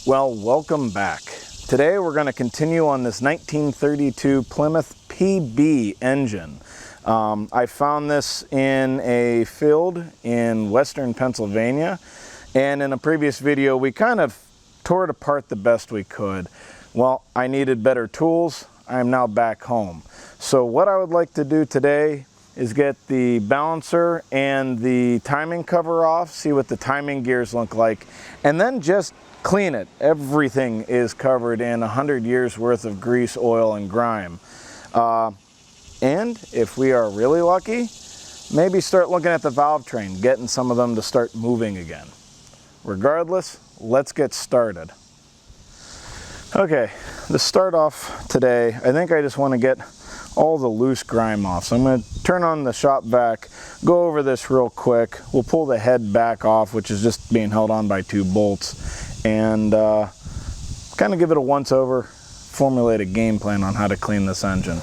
Well, welcome back. Today we're going to continue on this 1932 Plymouth PB engine. I found this in a field in western Pennsylvania, and in a previous video we kind of tore it apart the best we could. Well, I needed better tools. I am now back home. So what I would like to do today is get the balancer and the timing cover off, see what the timing gears look like, and then just clean it. Everything is covered in 100 years worth of grease, oil, and grime. And if we are really lucky, maybe start looking at the valve train, getting some of them to start moving again. Regardless, let's get started. Okay, to start off today, I think I just want to get all the loose grime off. So I'm going to turn on the shop vac, go over this real quick. We'll pull the head back off, which is just being held on by 2 bolts, and kind of give it a once over, formulate a game plan on how to clean this engine.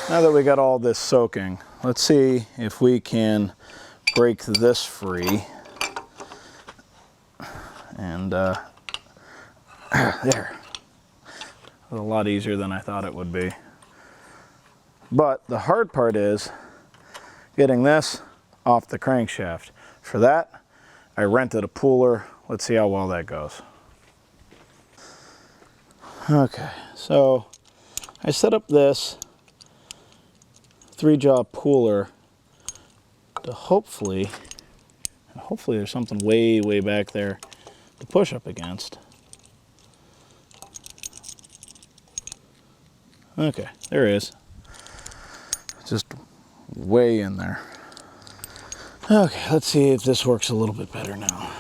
Now that we got all this soaking, let's see if we can break this free. And there. A lot easier than I thought it would be. But the hard part is getting this off the crankshaft. For that, I rented a puller. Let's see how well that goes. Okay, so I set up this 3-jaw puller to hopefully there's something way back there to push up against. Okay, there is. Just way in there. Okay, let's see if this works a little bit better now.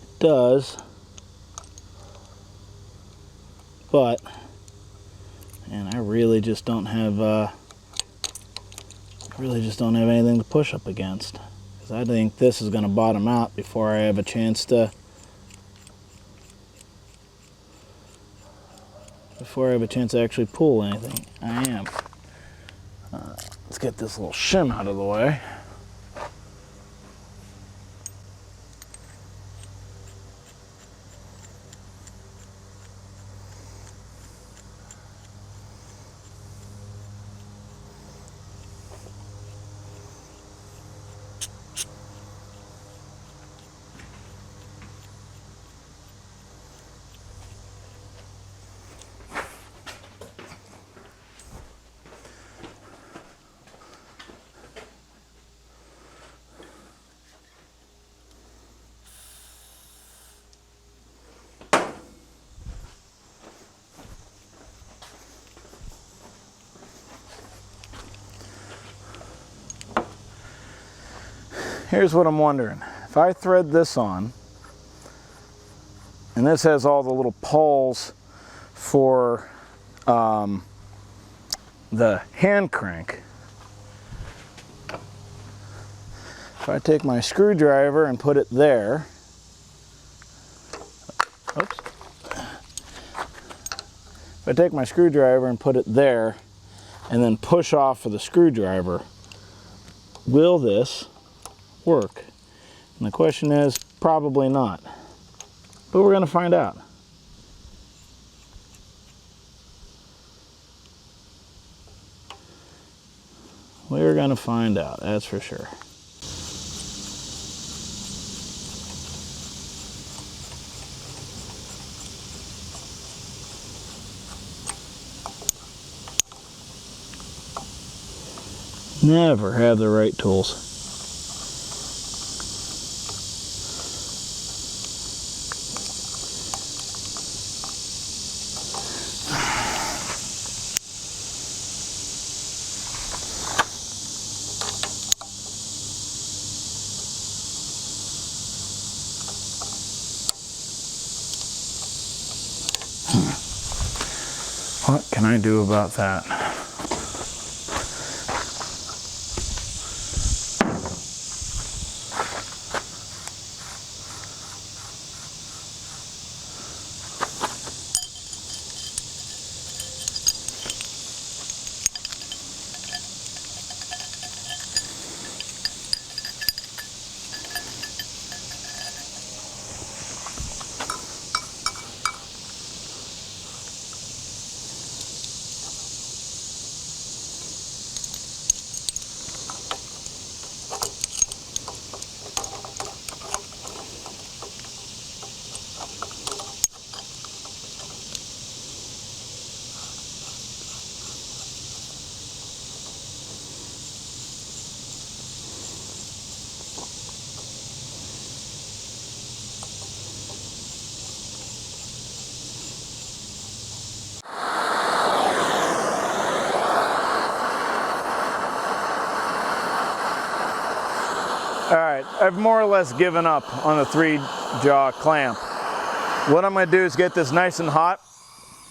It does, but and I really just don't have anything to push up against, because I think this is going to bottom out before I have a chance to actually pull anything. I am. Let's get this little shim out of the way. Here's what I'm wondering. If I thread this on, and this has all the little pawls for the hand crank, if I take my screwdriver and put it there, oops. If I take my screwdriver and put it there, and then push off of the screwdriver, will this work? And the question is, probably not. But we're going to find out. We're going to find out, that's for sure. Never have the right tools. What can I do about that? I've more or less given up on the 3-jaw clamp. What I'm going to do is get this nice and hot.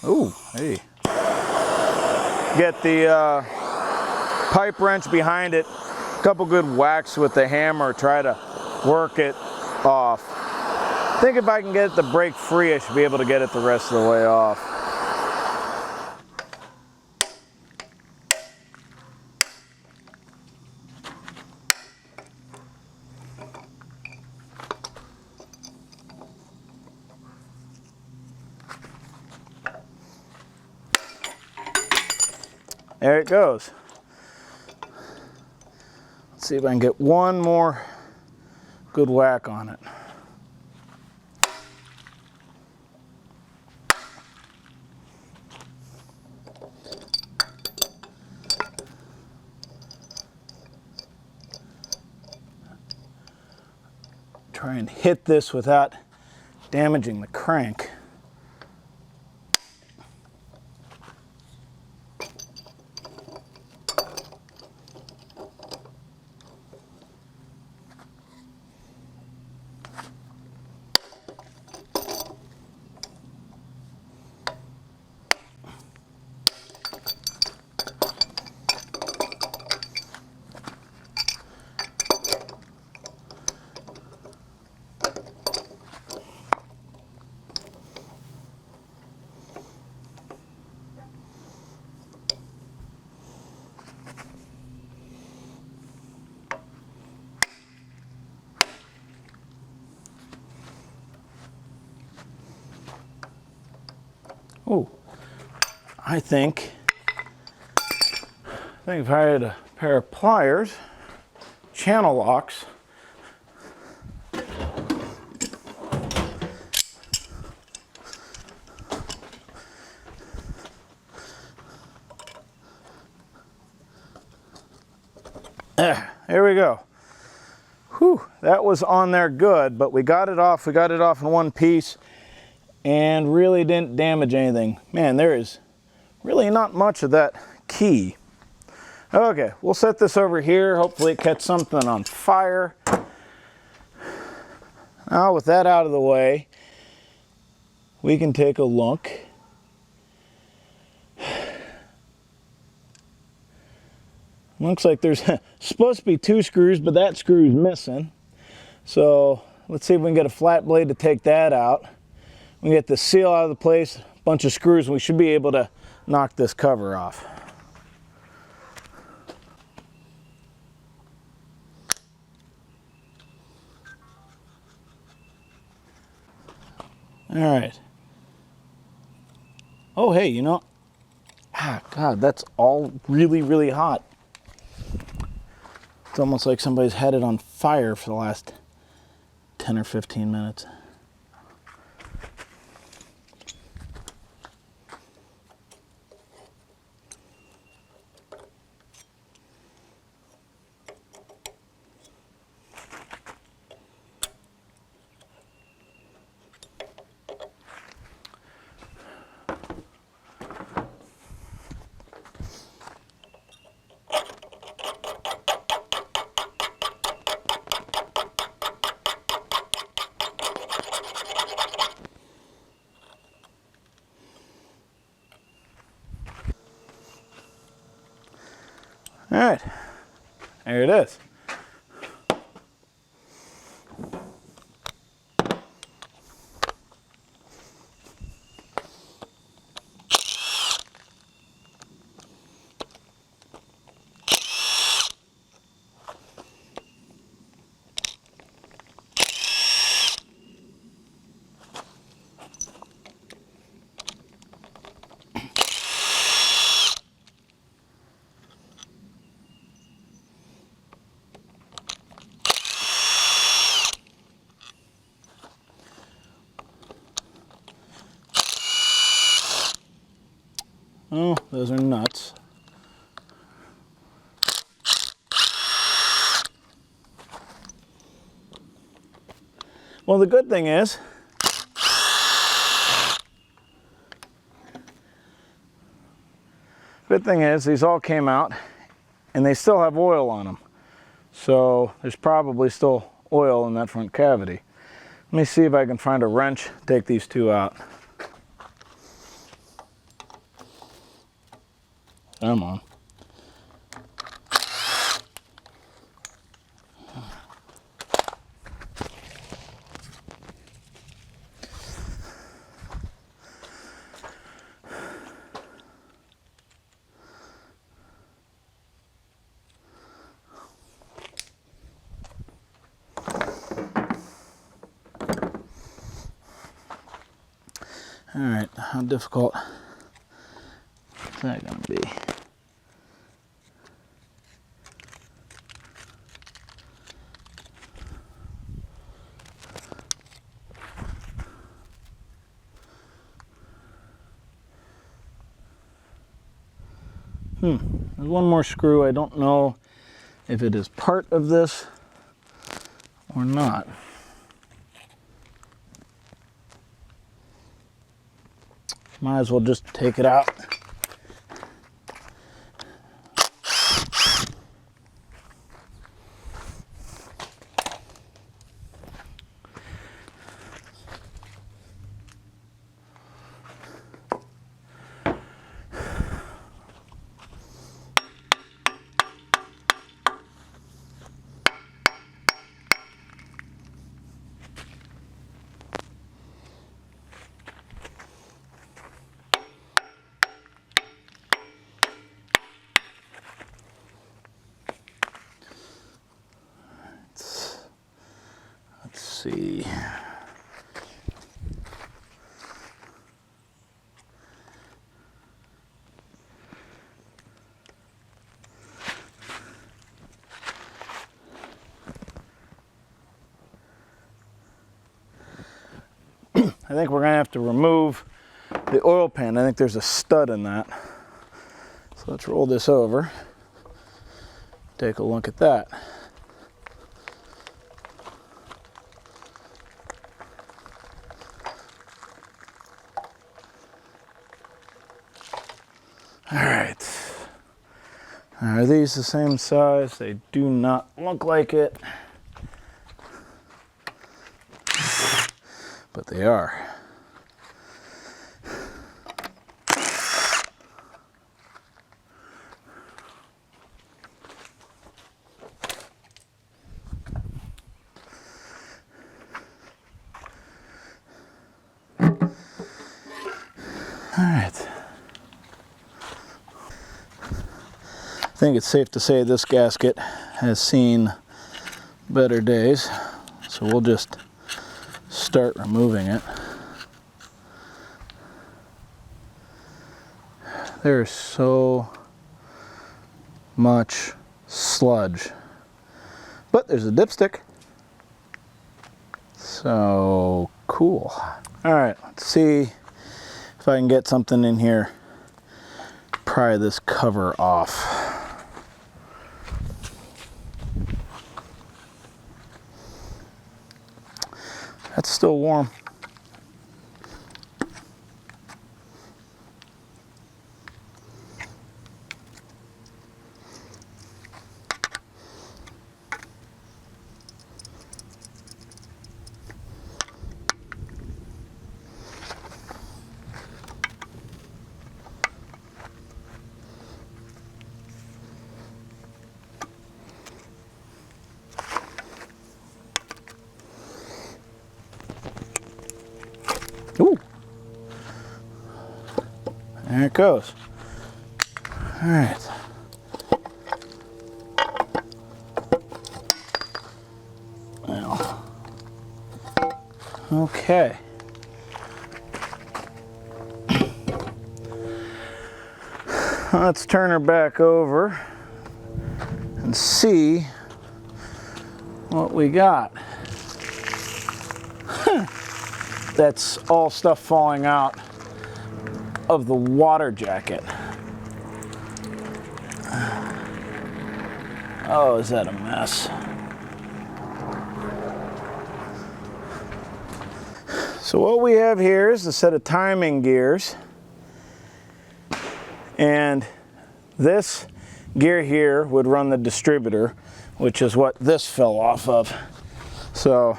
Ooh, hey. Get the pipe wrench behind it, a couple good whacks with the hammer, try to work it off. I think if I can get it to break free, I should be able to get it the rest of the way off. There it goes. Let's see if I can get one more good whack on it. Try and hit this without damaging the crank. Oh, I think if I had a pair of pliers, channel locks, there we go. Whew, that was on there good, but we got it off. We got it off in one piece and really didn't damage anything. Man, there is really not much of that key. Okay, we'll set this over here. Hopefully it catch something on fire. Now with that out of the way, we can take a look. Looks like there's supposed to be 2 screws, but that screw's missing. So let's see if we can get a flat blade to take that out. We get the seal out of the place, a bunch of screws, and we should be able to knock this cover off. All right. Oh, hey, you know, God, that's all really, really hot. It's almost like somebody's had it on fire for the last 10 or 15 minutes. All right, there it is. Oh, those are nuts. Well, the good thing is, these all came out and they still have oil on them. So there's probably still oil in that front cavity. Let me see if I can find a wrench, take these two out. Come on. All right, how difficult is that going to be? There's one more screw. I don't know if it is part of this or not. Might as well just take it out. See. I think we're going to have to remove the oil pan. I think there's a stud in that. So let's roll this over. Take a look at that. All right, are these the same size? They do not look like it, but they are. All right. I think it's safe to say this gasket has seen better days, so we'll just start removing it. There's so much sludge, but there's a dipstick, so cool. All right, let's see if I can get something in here, pry this cover off. That's still warm. Ooh. There it goes. All right. Well, okay. Let's turn her back over and see what we got. That's all stuff falling out of the water jacket. Oh, is that a mess? So what we have here is a set of timing gears, and this gear here would run the distributor, which is what this fell off of. So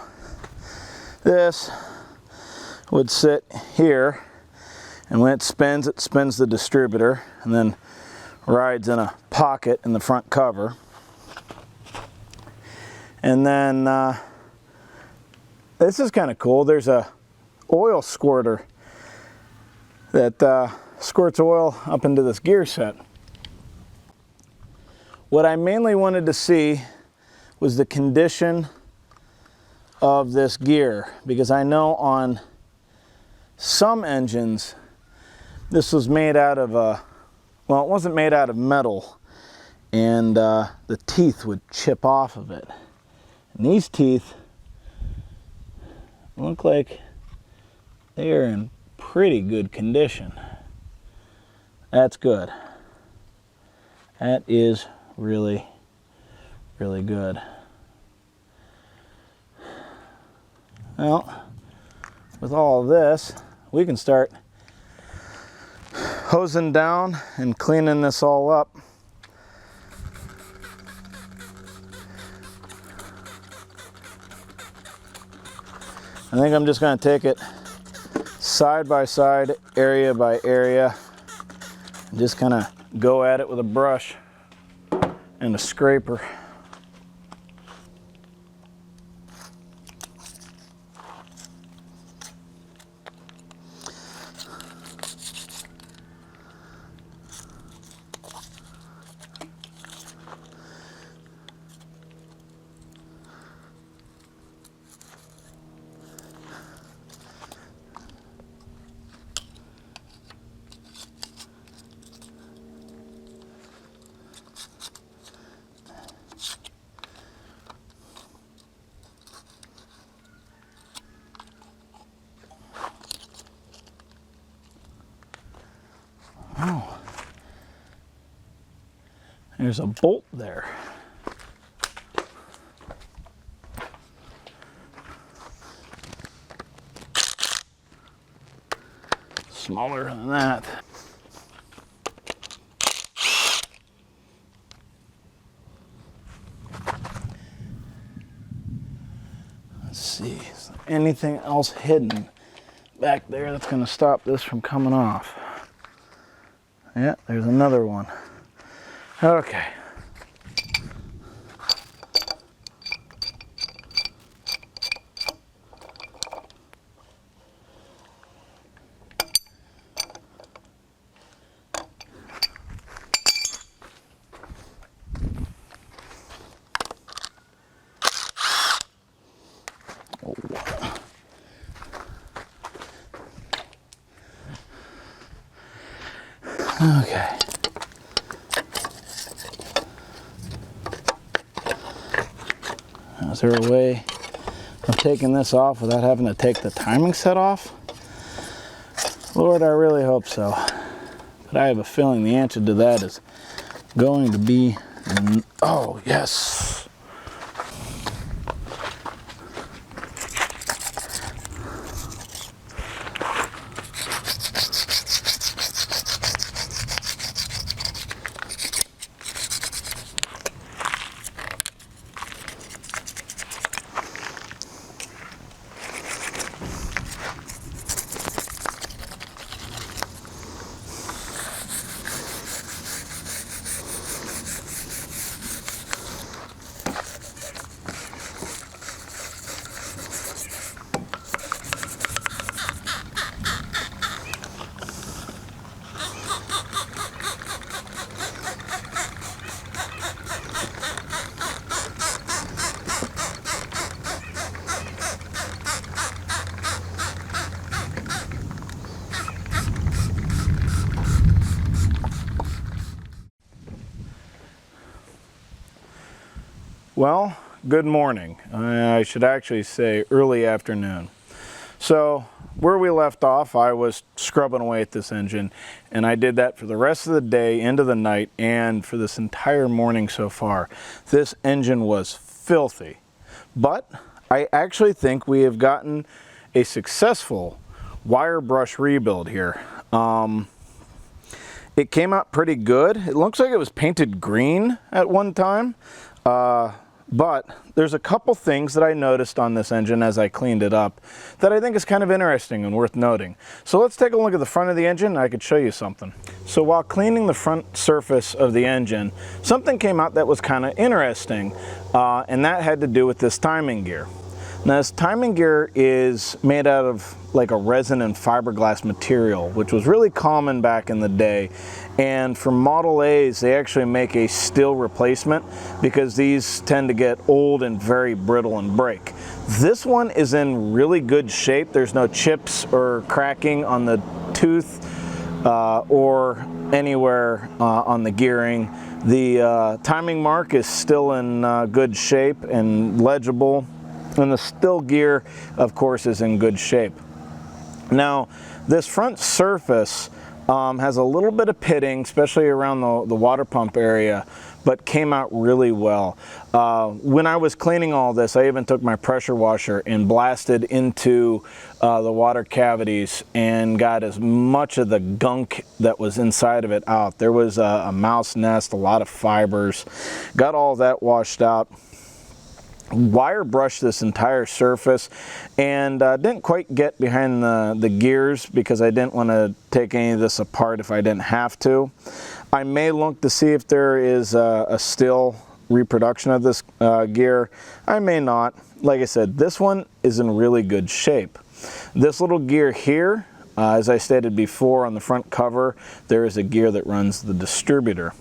this would sit here, and when it spins the distributor and then rides in a pocket in the front cover. And then this is kind of cool. There's a oil squirter that squirts oil up into this gear set. What I mainly wanted to see was the condition of this gear, because I know on some engines this was made out of well, it wasn't made out of metal, and the teeth would chip off of it. And these teeth look like they are in pretty good condition. That's good. That is really, really good. Well, with all of this, we can start hosing down and cleaning this all up. I think I'm just going to take it side by side, area by area, and just kind of go at it with a brush and a scraper. Oh, there's a bolt there. Smaller than that. Let's see, is there anything else hidden back there that's going to stop this from coming off? Yeah, there's another one. Okay. Okay. Is there a way of taking this off without having to take the timing set off? Lord, I really hope so. But I have a feeling the answer to that is going to be, oh yes. Well, good morning. I should actually say early afternoon. So where we left off, I was scrubbing away at this engine, and I did that for the rest of the day, into the night, and for this entire morning so far. This engine was filthy, but I actually think we have gotten a successful wire brush rebuild here. It came out pretty good. It looks like it was painted green at one time. But there's a couple things that I noticed on this engine as I cleaned it up that I think is kind of interesting and worth noting. So let's take a look at the front of the engine and I could show you something. So while cleaning the front surface of the engine, something came out that was kind of interesting, and that had to do with this timing gear. Now this timing gear is made out of like a resin and fiberglass material, which was really common back in the day. And for Model A's, they actually make a steel replacement because these tend to get old and very brittle and break. This one is in really good shape. There's no chips or cracking on the tooth or anywhere on the gearing. The timing mark is still in good shape and legible. And the still gear, of course, is in good shape. Now, this front surface has a little bit of pitting, especially around the water pump area, but came out really well. When I was cleaning all this, I even took my pressure washer and blasted into the water cavities and got as much of the gunk that was inside of it out. There was a mouse nest, a lot of fibers, got all that washed out. Wire brushed this entire surface and didn't quite get behind the gears because I didn't want to take any of this apart if I didn't have to. I may look to see if there is a still reproduction of this gear. I may not. Like I said, this one is in really good shape. This little gear here, as I stated before on the front cover, there is a gear that runs the distributor.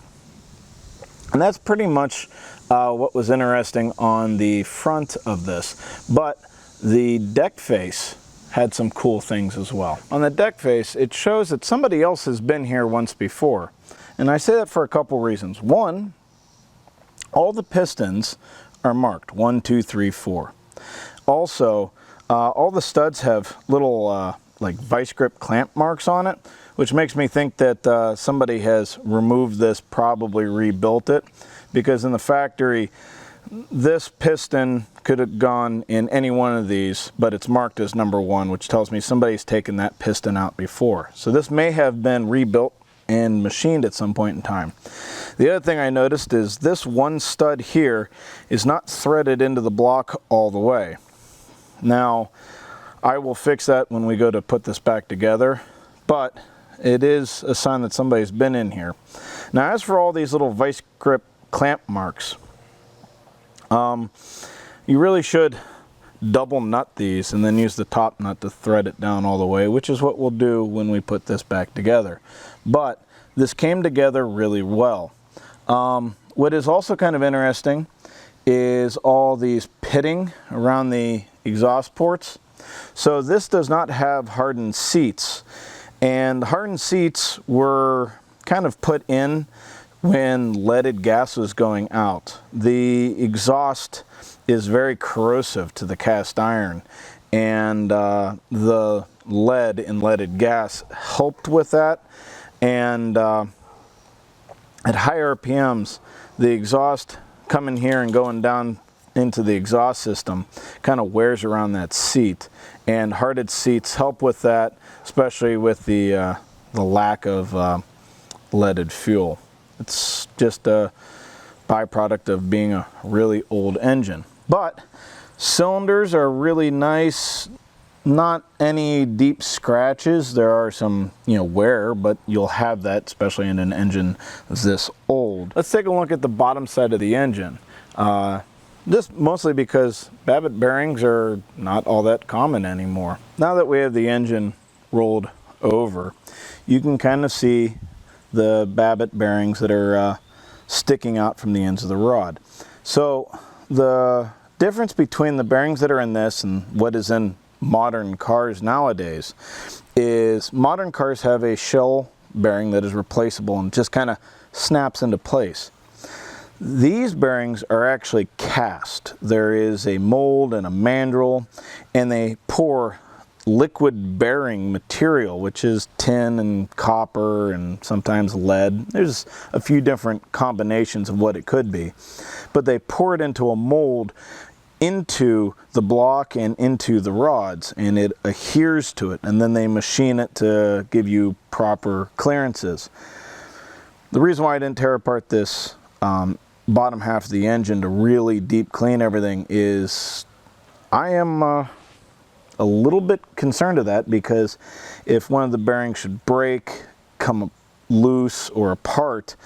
And that's pretty much what was interesting on the front of this. But the deck face had some cool things as well. On the deck face, it shows that somebody else has been here once before. And I say that for a couple reasons. One, all the pistons are marked 1, 2, 3, 4. Also, all the studs have little like vice grip clamp marks on it, which makes me think that somebody has removed this, probably rebuilt it, because in the factory this piston could have gone in any one of these, but it's marked as number 1, which tells me somebody's taken that piston out before. So this may have been rebuilt and machined at some point in time. The other thing I noticed is this one stud here is not threaded into the block all the way. Now, I will fix that when we go to put this back together, but it is a sign that somebody's been in here. Now, as for all these little vice grip clamp marks, you really should double nut these and then use the top nut to thread it down all the way, which is what we'll do when we put this back together. But this came together really well. What is also kind of interesting is all these pitting around the exhaust ports. So this does not have hardened seats, and hardened seats were kind of put in when leaded gas was going out. The exhaust is very corrosive to the cast iron, and the lead in leaded gas helped with that. And at high RPMs, the exhaust coming here and going down into the exhaust system kind of wears around that seat, and hardened seats help with that, especially with the lack of leaded fuel. It's just a byproduct of being a really old engine. But cylinders are really nice, not any deep scratches. There are some, wear, but you'll have that, especially in an engine this old. Let's take a look at the bottom side of the engine. Just mostly because Babbitt bearings are not all that common anymore. Now that we have the engine rolled over, you can kind of see the Babbitt bearings that are sticking out from the ends of the rod. So the difference between the bearings that are in this and what is in modern cars nowadays is modern cars have a shell bearing that is replaceable and just kind of snaps into place. These bearings are actually cast. There is a mold and a mandrel, and they pour liquid bearing material, which is tin and copper and sometimes lead. There's a few different combinations of what it could be, but they pour it into a mold into the block and into the rods, and it adheres to it, and then they machine it to give you proper clearances. The reason why I didn't tear apart this bottom half of the engine to really deep clean everything is, I am a little bit concerned of that, because if one of the bearings should break, come loose or apart,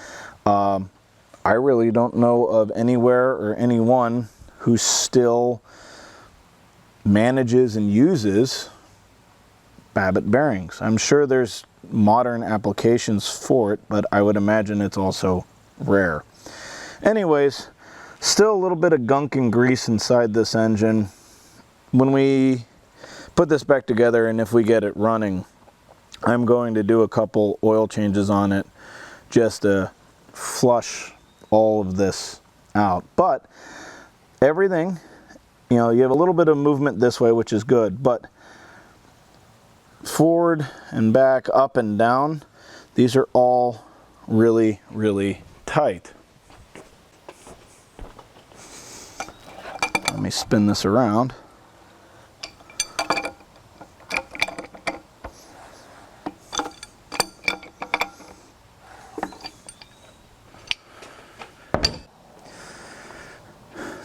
I really don't know of anywhere or anyone who still manages and uses Babbitt bearings. I'm sure there's modern applications for it, but I would imagine it's also rare. Anyways, still a little bit of gunk and grease inside this engine. When we put this back together and if we get it running, I'm going to do a couple oil changes on it just to flush all of this out. But everything, you know, you have a little bit of movement this way, which is good, but forward and back, up and down, these are all really, really tight. Let me spin this around.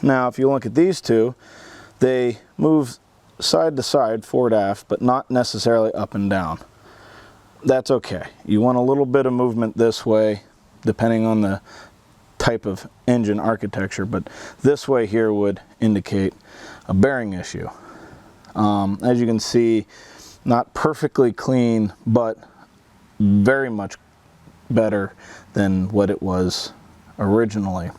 Now, if you look at these two, they move side to side, forward aft, but not necessarily up and down. That's okay. You want a little bit of movement this way, depending on the type of engine architecture, but this way here would indicate a bearing issue. As you can see, not perfectly clean, but very much better than what it was originally.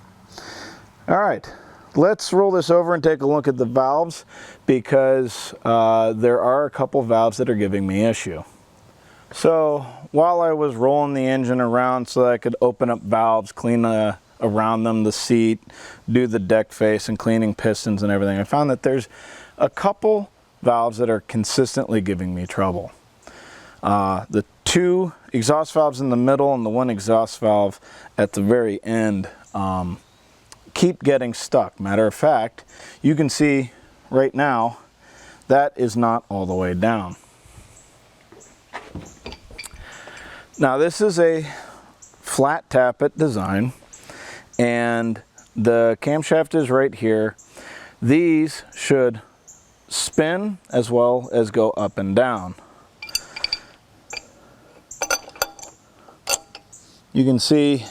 All right. Let's roll this over and take a look at the valves, because there are a couple valves that are giving me issue. So while I was rolling the engine around so that I could open up valves, clean around them, the seat, do the deck face and cleaning pistons and everything, I found that there's a couple valves that are consistently giving me trouble. The two exhaust valves in the middle and the one exhaust valve at the very end keep getting stuck. Matter of fact, you can see right now that is not all the way down. Now this is a flat tappet design and the camshaft is right here. These should spin as well as go up and down. You can see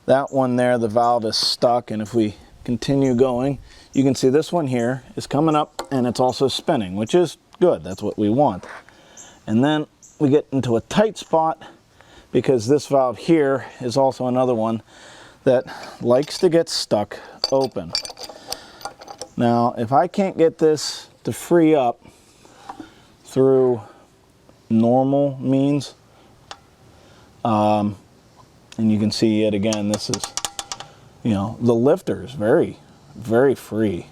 that one there, the valve is stuck, and if we continue going, you can see this one here is coming up and it's also spinning, which is good. That's what we want. And then we get into a tight spot because this valve here is also another one that likes to get stuck open. Now, if I can't get this to free up through normal means, and you can see yet again, this is, you know, the lifter is very, very free.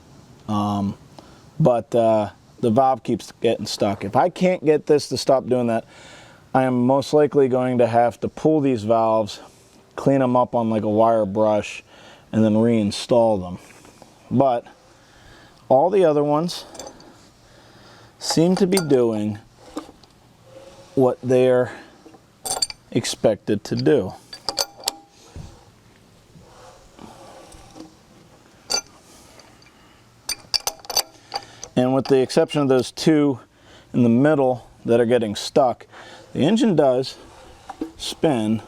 But the valve keeps getting stuck. If I can't get this to stop doing that, I am most likely going to have to pull these valves, clean them up on like a wire brush, and then reinstall them. But all the other ones seem to be doing what they're expected to do. And with the exception of those two in the middle that are getting stuck, the engine does spin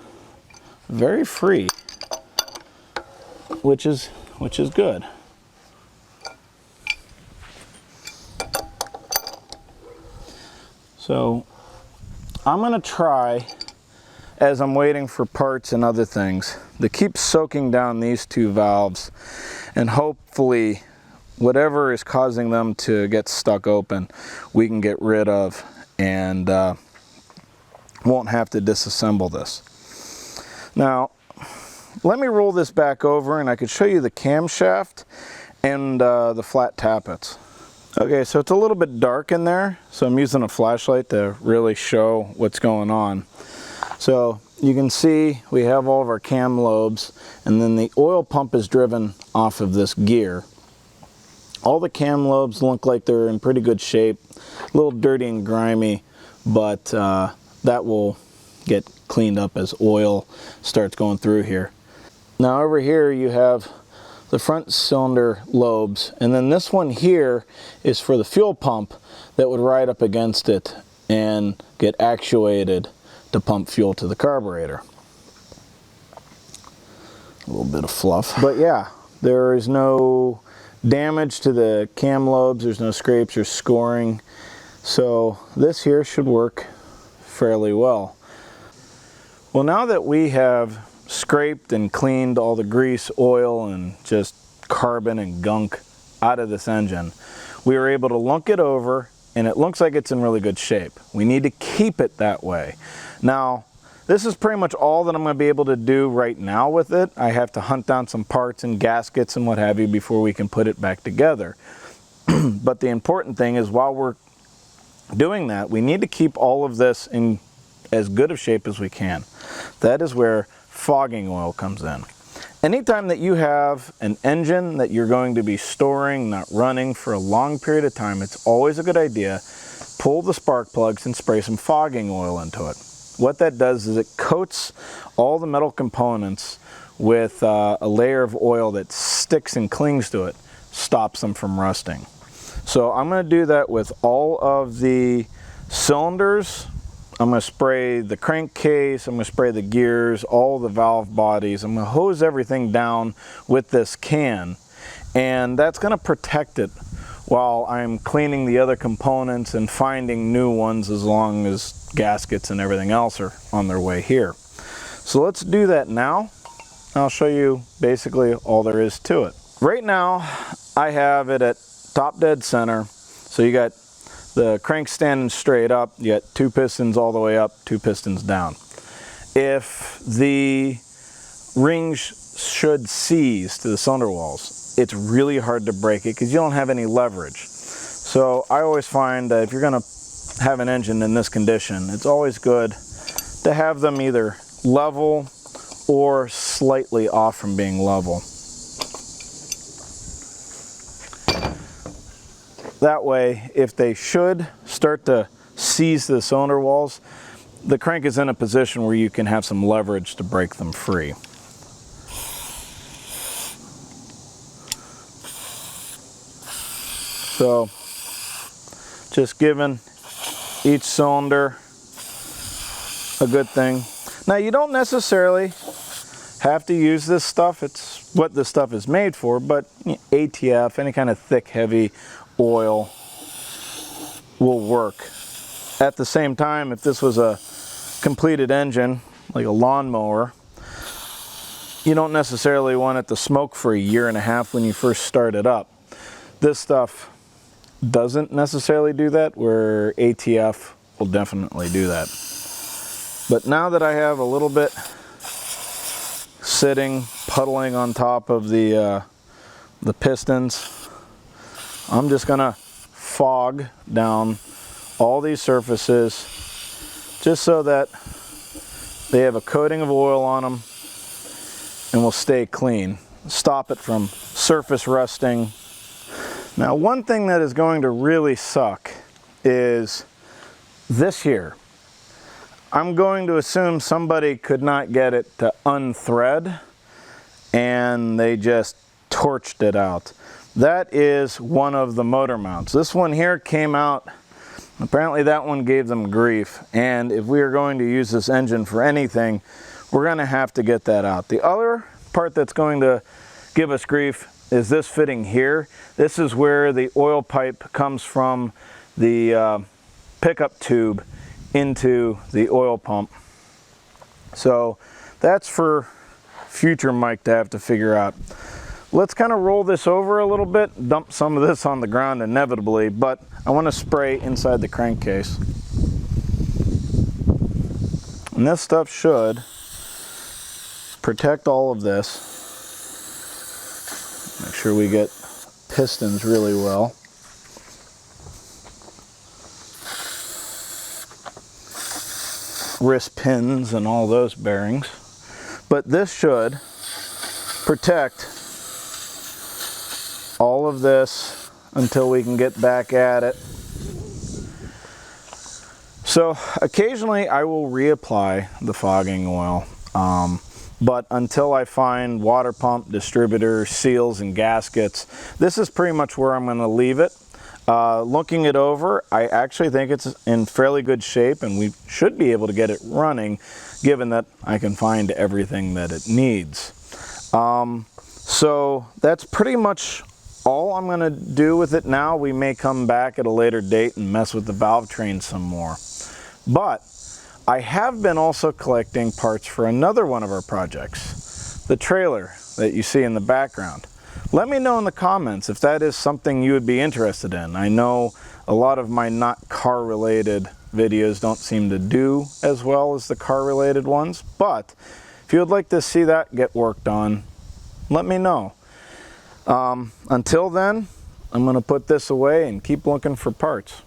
very free, which is good. So I'm going to try, as I'm waiting for parts and other things, to keep soaking down these two valves, and hopefully whatever is causing them to get stuck open, we can get rid of and won't have to disassemble this. Now, let me roll this back over and I could show you the camshaft and the flat tappets. Okay, so it's a little bit dark in there, so I'm using a flashlight to really show what's going on. So you can see we have all of our cam lobes, and then the oil pump is driven off of this gear. All the cam lobes look like they're in pretty good shape, a little dirty and grimy, but that will get cleaned up as oil starts going through here. Now over here you have the front cylinder lobes, and then this one here is for the fuel pump that would ride up against it and get actuated to pump fuel to the carburetor. A little bit of fluff. But yeah, there is no damage to the cam lobes, there's no scrapes or scoring, so this here should work fairly well. Well, now that we have scraped and cleaned all the grease, oil, and just carbon and gunk out of this engine, we were able to lunk it over, and it looks like it's in really good shape. We need to keep it that way. Now, this is pretty much all that I'm going to be able to do right now with it. I have to hunt down some parts and gaskets and what have you before we can put it back together. But the important thing is, while we're doing that, we need to keep all of this in as good of shape as we can. That is where fogging oil comes in. Anytime that you have an engine that you're going to be storing, not running for a long period of time, it's always a good idea, pull the spark plugs and spray some fogging oil into it. What that does is it coats all the metal components with a layer of oil that sticks and clings to it, stops them from rusting. So I'm going to do that with all of the cylinders. I'm going to spray the crankcase, I'm going to spray the gears, all the valve bodies. I'm going to hose everything down with this can, and that's going to protect it while I'm cleaning the other components and finding new ones, as long as gaskets and everything else are on their way here. So let's do that now. I'll show you basically all there is to it. Right now I have it at top dead center, so you got the crank standing straight up, you got two pistons all the way up, two pistons down. If the rings should seize to the cylinder walls, it's really hard to break it because you don't have any leverage. So I always find that if you're going to have an engine in this condition, it's always good to have them either level or slightly off from being level. That way, if they should start to seize the cylinder walls, the crank is in a position where you can have some leverage to break them free. So, just giving each cylinder a good thing. Now, you don't necessarily have to use this stuff. It's what this stuff is made for, but ATF, any kind of thick, heavy oil will work. At the same time, if this was a completed engine, like a lawnmower, you don't necessarily want it to smoke for a year and a half when you first start it up. This stuff doesn't necessarily do that, where ATF will definitely do that. But now that I have a little bit sitting, puddling on top of the pistons, I'm just gonna fog down all these surfaces just so that they have a coating of oil on them and will stay clean. Stop it from surface rusting. Now, one thing that is going to really suck is this here. I'm going to assume somebody could not get it to unthread and they just torched it out. That is one of the motor mounts. This one here came out, apparently that one gave them grief, and if we are going to use this engine for anything, we're going to have to get that out. The other part that's going to give us grief is this fitting here. This is where the oil pipe comes from the pickup tube into the oil pump. So that's for future Mike to have to figure out. Let's kind of roll this over a little bit, dump some of this on the ground inevitably, but I want to spray inside the crankcase. And this stuff should protect all of this. Make sure we get pistons really well. Wrist pins and all those bearings. But this should protect all of this until we can get back at it. So occasionally I will reapply the fogging oil. But until I find water pump, distributor, seals, and gaskets, this is pretty much where I'm going to leave it. Looking it over, I actually think it's in fairly good shape, and we should be able to get it running, given that I can find everything that it needs. So that's pretty much all I'm going to do with it now. We may come back at a later date and mess with the valve train some more. But I have been also collecting parts for another one of our projects, the trailer that you see in the background. Let me know in the comments if that is something you would be interested in. I know a lot of my not car related videos don't seem to do as well as the car related ones, but if you would like to see that get worked on, let me know. Until then, I'm going to put this away and keep looking for parts.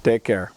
Take care.